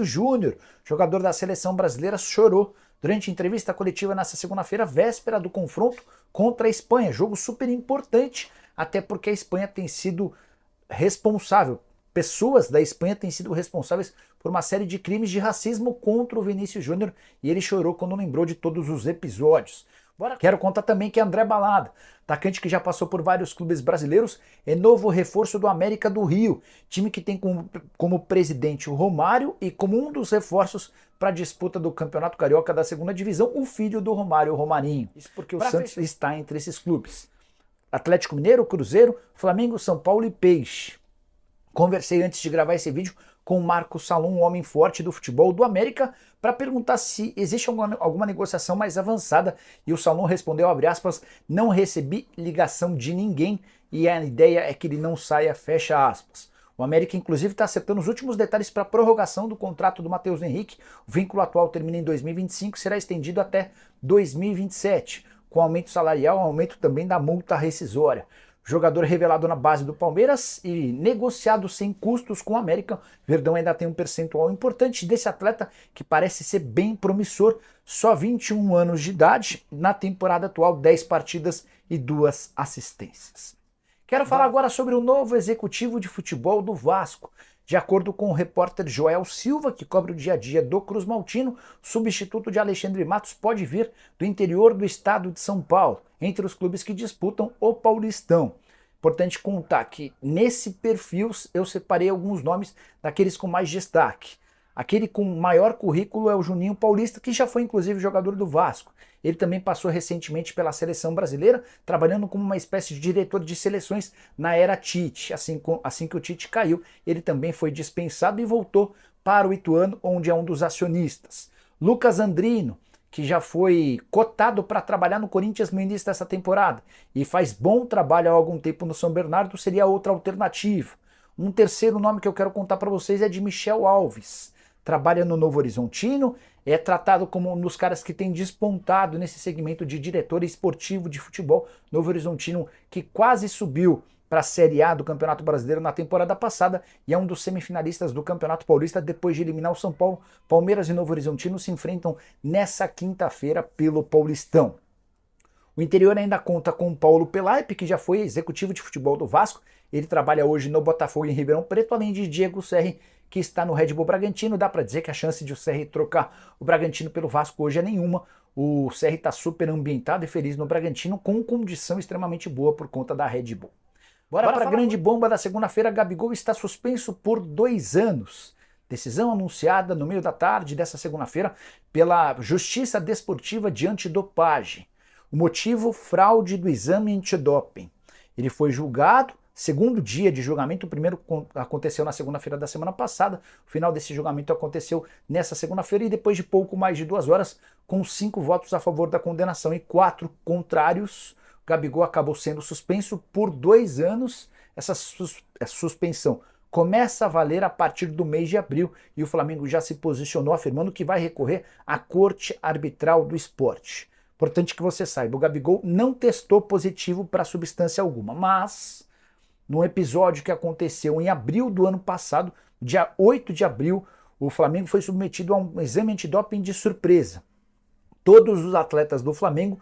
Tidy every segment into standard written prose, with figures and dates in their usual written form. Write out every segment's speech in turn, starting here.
Júnior, jogador da seleção brasileira, chorou durante entrevista coletiva nesta segunda-feira, véspera do confronto contra a Espanha. Jogo super importante, até porque a Espanha tem sido responsável, pessoas da Espanha têm sido responsáveis por uma série de crimes de racismo contra o Vinícius Júnior e ele chorou quando lembrou de todos os episódios. Quero contar também que André Balada, atacante que já passou por vários clubes brasileiros, é novo reforço do América do Rio, time que tem como presidente o Romário e como um dos reforços para a disputa do Campeonato Carioca da segunda divisão, o filho do Romário, o Romarinho. Isso porque o Santos está entre esses clubes. Atlético Mineiro, Cruzeiro, Flamengo, São Paulo e Peixe. Conversei antes de gravar esse vídeo com o Marco Salom, um homem forte do futebol do América, para perguntar se existe alguma negociação mais avançada. E o Salom respondeu, abre aspas, não recebi ligação de ninguém e a ideia é que ele não saia, fecha aspas. O América, inclusive, está acertando os últimos detalhes para a prorrogação do contrato do Matheus Henrique. O vínculo atual termina em 2025 e será estendido até 2027, com aumento salarial, aumento também da multa rescisória. Jogador revelado na base do Palmeiras e negociado sem custos com o América. Verdão ainda tem um percentual importante desse atleta que parece ser bem promissor. Só 21 anos de idade, na temporada atual 10 partidas e 2 assistências. Quero falar agora sobre o novo executivo de futebol do Vasco. De acordo com o repórter Joel Silva, que cobre o dia a dia do Cruz Maltino, substituto de Alexandre Matos pode vir do interior do estado de São Paulo, entre os clubes que disputam o Paulistão. Importante contar que nesse perfil eu separei alguns nomes daqueles com mais destaque. Aquele com maior currículo é o Juninho Paulista, que já foi inclusive jogador do Vasco. Ele também passou recentemente pela seleção brasileira, trabalhando como uma espécie de diretor de seleções na era Tite. Assim que o Tite caiu, ele também foi dispensado e voltou para o Ituano, onde é um dos acionistas. Lucas Andrino, que já foi cotado para trabalhar no Corinthians no início dessa temporada e faz bom trabalho há algum tempo no São Bernardo, seria outra alternativa. Um terceiro nome que eu quero contar para vocês é de Michel Alves. Trabalha no Novo Horizontino, é tratado como um dos caras que tem despontado nesse segmento de diretor esportivo de futebol. Novo Horizontino que quase subiu para a Série A do Campeonato Brasileiro na temporada passada e é um dos semifinalistas do Campeonato Paulista depois de eliminar o São Paulo. Palmeiras e Novo Horizontino se enfrentam nessa quinta-feira pelo Paulistão. O interior ainda conta com o Paulo Pelaipe, que já foi executivo de futebol do Vasco. Ele trabalha hoje no Botafogo em Ribeirão Preto, além de Diego Serri, que está no Red Bull Bragantino. Dá para dizer que a chance de o Serri trocar o Bragantino pelo Vasco hoje é nenhuma. O Serri está super ambientado e feliz no Bragantino, com condição extremamente boa por conta da Red Bull. Bora para a grande bomba da segunda-feira. Gabigol está suspenso por 2 anos. Decisão anunciada no meio da tarde dessa segunda-feira pela Justiça Desportiva de Antidopagem. O motivo, fraude do exame antidoping. Ele foi julgado, segundo dia de julgamento, o primeiro aconteceu na segunda-feira da semana passada, o final desse julgamento aconteceu nessa segunda-feira e depois de pouco mais de 2 horas, com 5 votos a favor da condenação e 4 contrários, Gabigol acabou sendo suspenso por 2 anos. Essa suspensão começa a valer a partir do mês de abril e o Flamengo já se posicionou afirmando que vai recorrer à Corte Arbitral do Esporte. Importante que você saiba, o Gabigol não testou positivo para substância alguma, mas num episódio que aconteceu em abril do ano passado, dia 8 de abril, o Flamengo foi submetido a um exame antidoping de surpresa. Todos os atletas do Flamengo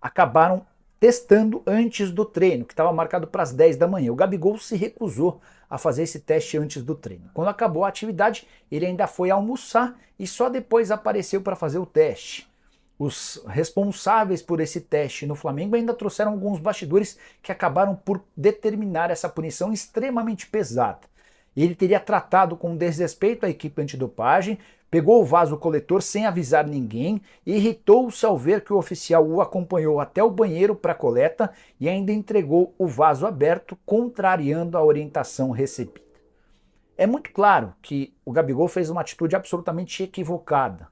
acabaram testando antes do treino, que estava marcado para as 10 da manhã. O Gabigol se recusou a fazer esse teste antes do treino. Quando acabou a atividade, ele ainda foi almoçar e só depois apareceu para fazer o teste. Os responsáveis por esse teste no Flamengo ainda trouxeram alguns bastidores que acabaram por determinar essa punição extremamente pesada. Ele teria tratado com desrespeito a equipe antidopagem, pegou o vaso coletor sem avisar ninguém, irritou-se ao ver que o oficial o acompanhou até o banheiro para coleta e ainda entregou o vaso aberto, contrariando a orientação recebida. É muito claro que o Gabigol fez uma atitude absolutamente equivocada.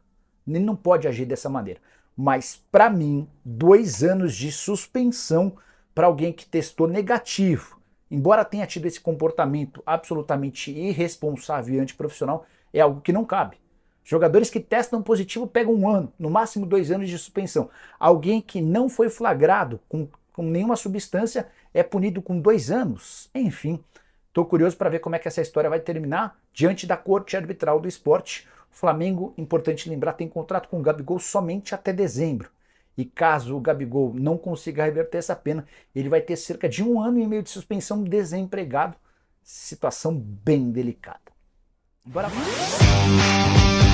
Ele não pode agir dessa maneira. Mas, para mim, 2 anos de suspensão para alguém que testou negativo, embora tenha tido esse comportamento absolutamente irresponsável e antiprofissional, é algo que não cabe. Jogadores que testam positivo pegam 1 ano, no máximo 2 anos de suspensão. Alguém que não foi flagrado com nenhuma substância é punido com 2 anos. Enfim, Tô curioso para ver como é que essa história vai terminar diante da Corte Arbitral do Esporte. O Flamengo, importante lembrar, tem contrato com o Gabigol somente até dezembro. E caso o Gabigol não consiga reverter essa pena, ele vai ter cerca de 1 ano e meio de suspensão, desempregado. Situação bem delicada. Bora lá.